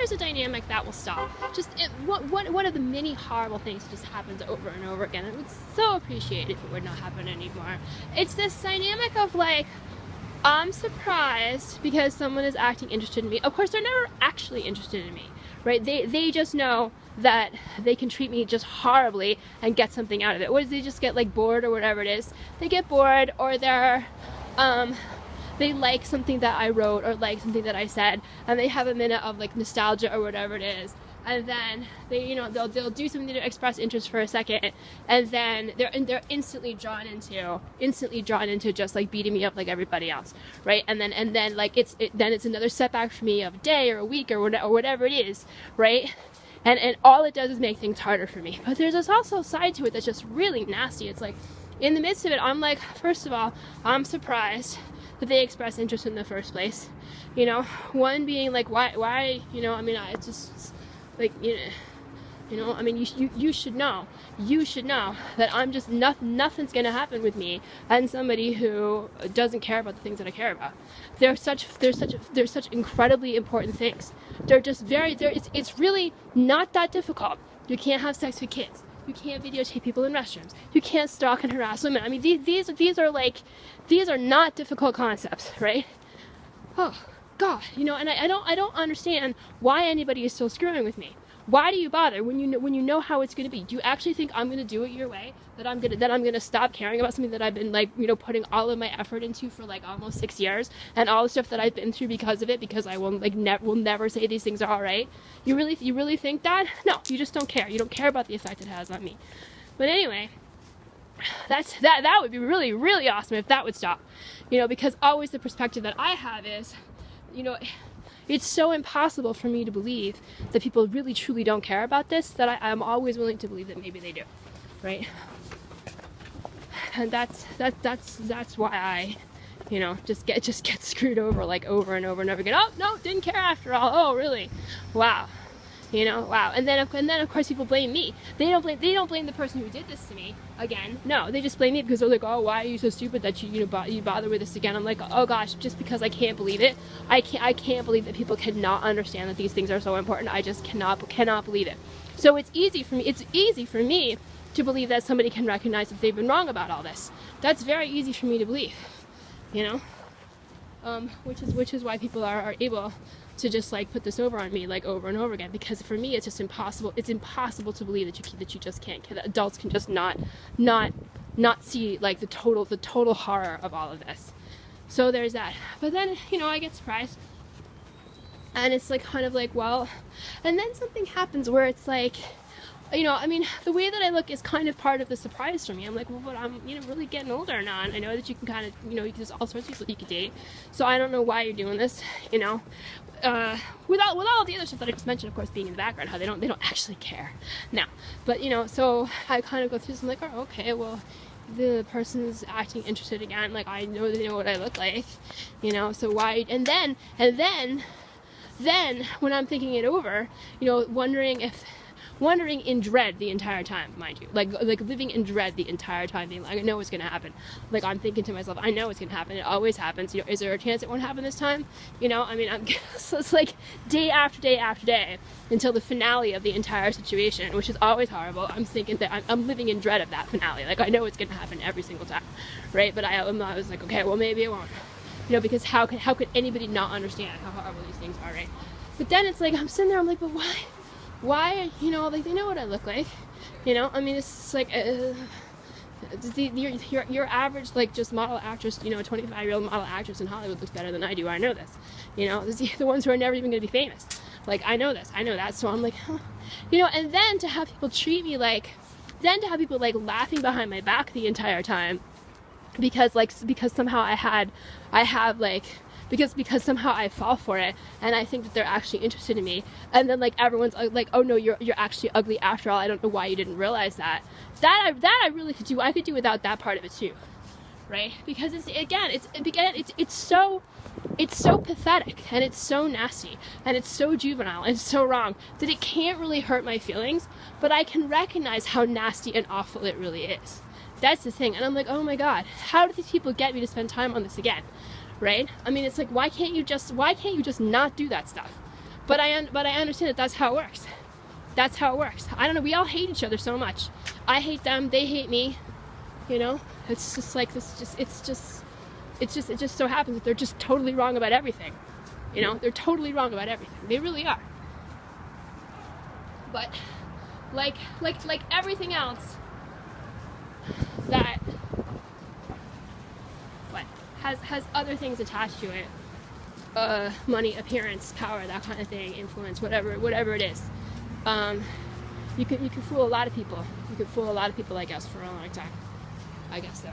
there's a dynamic that will stop. Just one of the many horrible things that just happens over and over again. I would so appreciate if it would not happen anymore. It's this dynamic of like, I'm surprised because someone is acting interested in me. Of course, they're never actually interested in me, right? They just know that they can treat me just horribly and get something out of it. Or they just get like bored or whatever it is. They get bored, or they like something that I wrote or like something that I said, and they have a minute of like nostalgia or whatever it is. And then they'll do something to express interest for a second, and then they're instantly drawn into just like beating me up like everybody else, right? And then like it's another setback for me of a day or a week or whatever it is, right? And all it does is make things harder for me. But there's also a side to it that's just really nasty. It's like in the midst of it, I'm like, first of all, I'm surprised that they express interest in the first place. You know, one being like, why? You know, I mean, it's just like, you know, I mean, you should know that I'm just nothing's gonna happen with me and somebody who doesn't care about the things that I care about. They're such incredibly important things. It's really not that difficult. You can't have sex with kids. You can't videotape people in restrooms. You can't stalk and harass women. I mean, these are not difficult concepts, right? Oh God, you know, and I don't understand why anybody is still screwing with me. Why do you bother when you know how it's going to be? Do you actually think I'm going to do it your way? That I'm going to stop caring about something that I've been like, you know, putting all of my effort into for like almost 6 years, and all the stuff that I've been through because of it, because I will like will never say these things are all right? You really think that? No, you just don't care. You don't care about the effect it has on me. But anyway, that would be really, really awesome if that would stop. You know, because always the perspective that I have is, you know, it's so impossible for me to believe that people really truly don't care about this, that I'm always willing to believe that maybe they do, right? And that's why I, you know, just get screwed over like over and over and over again. Oh no, didn't care after all. Oh really? Wow. You know, wow. And then of course people blame me. They don't blame the person who did this to me again. No, they just blame me because they're like, oh, why are you so stupid that you bother with this again? I'm like, oh gosh, just because I can't believe it. I can't believe that people cannot understand that these things are so important. I just cannot believe it. So it's easy for me to believe that somebody can recognize that they've been wrong about all this. That's very easy for me to believe, you know, which is why people are able to just like put this over on me like over and over again, because for me it's just impossible. It's impossible to believe that you just can't, that adults can just not see like the total horror of all of this. So there's that. But then, you know, I get surprised, and it's like kind of like, well, and then something happens where it's like, you know, I mean, the way that I look is kind of part of the surprise for me. I'm like, well, but I'm, you know, really getting older now, and I know that you can kind of, you know, there's all sorts of people you could date. So I don't know why you're doing this, you know, with all the other stuff that I just mentioned, of course, being in the background, how they don't actually care now. But you know, so I kind of go through this. I'm like, oh, okay, well, the person's acting interested again. Like, I know they know what I look like, you know. So why? And then when I'm thinking it over, you know, wondering in dread the entire time, mind you, like living in dread the entire time, being like, I know it's gonna happen. Like, I'm thinking to myself, I know it's gonna happen. It always happens. You know, is there a chance it won't happen this time? You know, I mean, so it's like day after day after day until the finale of the entire situation, which is always horrible. I'm thinking that I'm living in dread of that finale. Like, I know it's gonna happen every single time, right? But I was like, okay, well, maybe it won't. You know, because how could anybody not understand how horrible these things are, right? But then it's like, I'm sitting there, I'm like, but why, you know, like, they know what I look like, you know, I mean, it's like, your average, like, just model actress, you know, a 25-year-old model actress in Hollywood looks better than I do. I know this, you know, the ones who are never even going to be famous. Like, I know that, so I'm like, huh. You know, and then to have people treat me like, laughing behind my back the entire time, because somehow because somehow I fall for it, and I think that they're actually interested in me, and then like everyone's like, oh no, you're actually ugly after all. I don't know why you didn't realize that. That I really could do. I could do without that part of it too, right? Because it's so pathetic, and it's so nasty, and it's so juvenile, and it's so wrong that it can't really hurt my feelings, but I can recognize how nasty and awful it really is. That's the thing. And I'm like, oh my God, how do these people get me to spend time on this again? Right? I mean, it's like, why can't you just not do that stuff? But I understand that that's how it works. That's how it works. I don't know. We all hate each other so much. I hate them. They hate me. You know, it's just like this. It just so happens that they're just totally wrong about everything. You know, they're totally wrong about everything. They really are. But like everything else that has other things attached to it, money, appearance, power, that kind of thing, influence, whatever it is. You can fool a lot of people. You can fool a lot of people, I guess, for a long time. I guess so.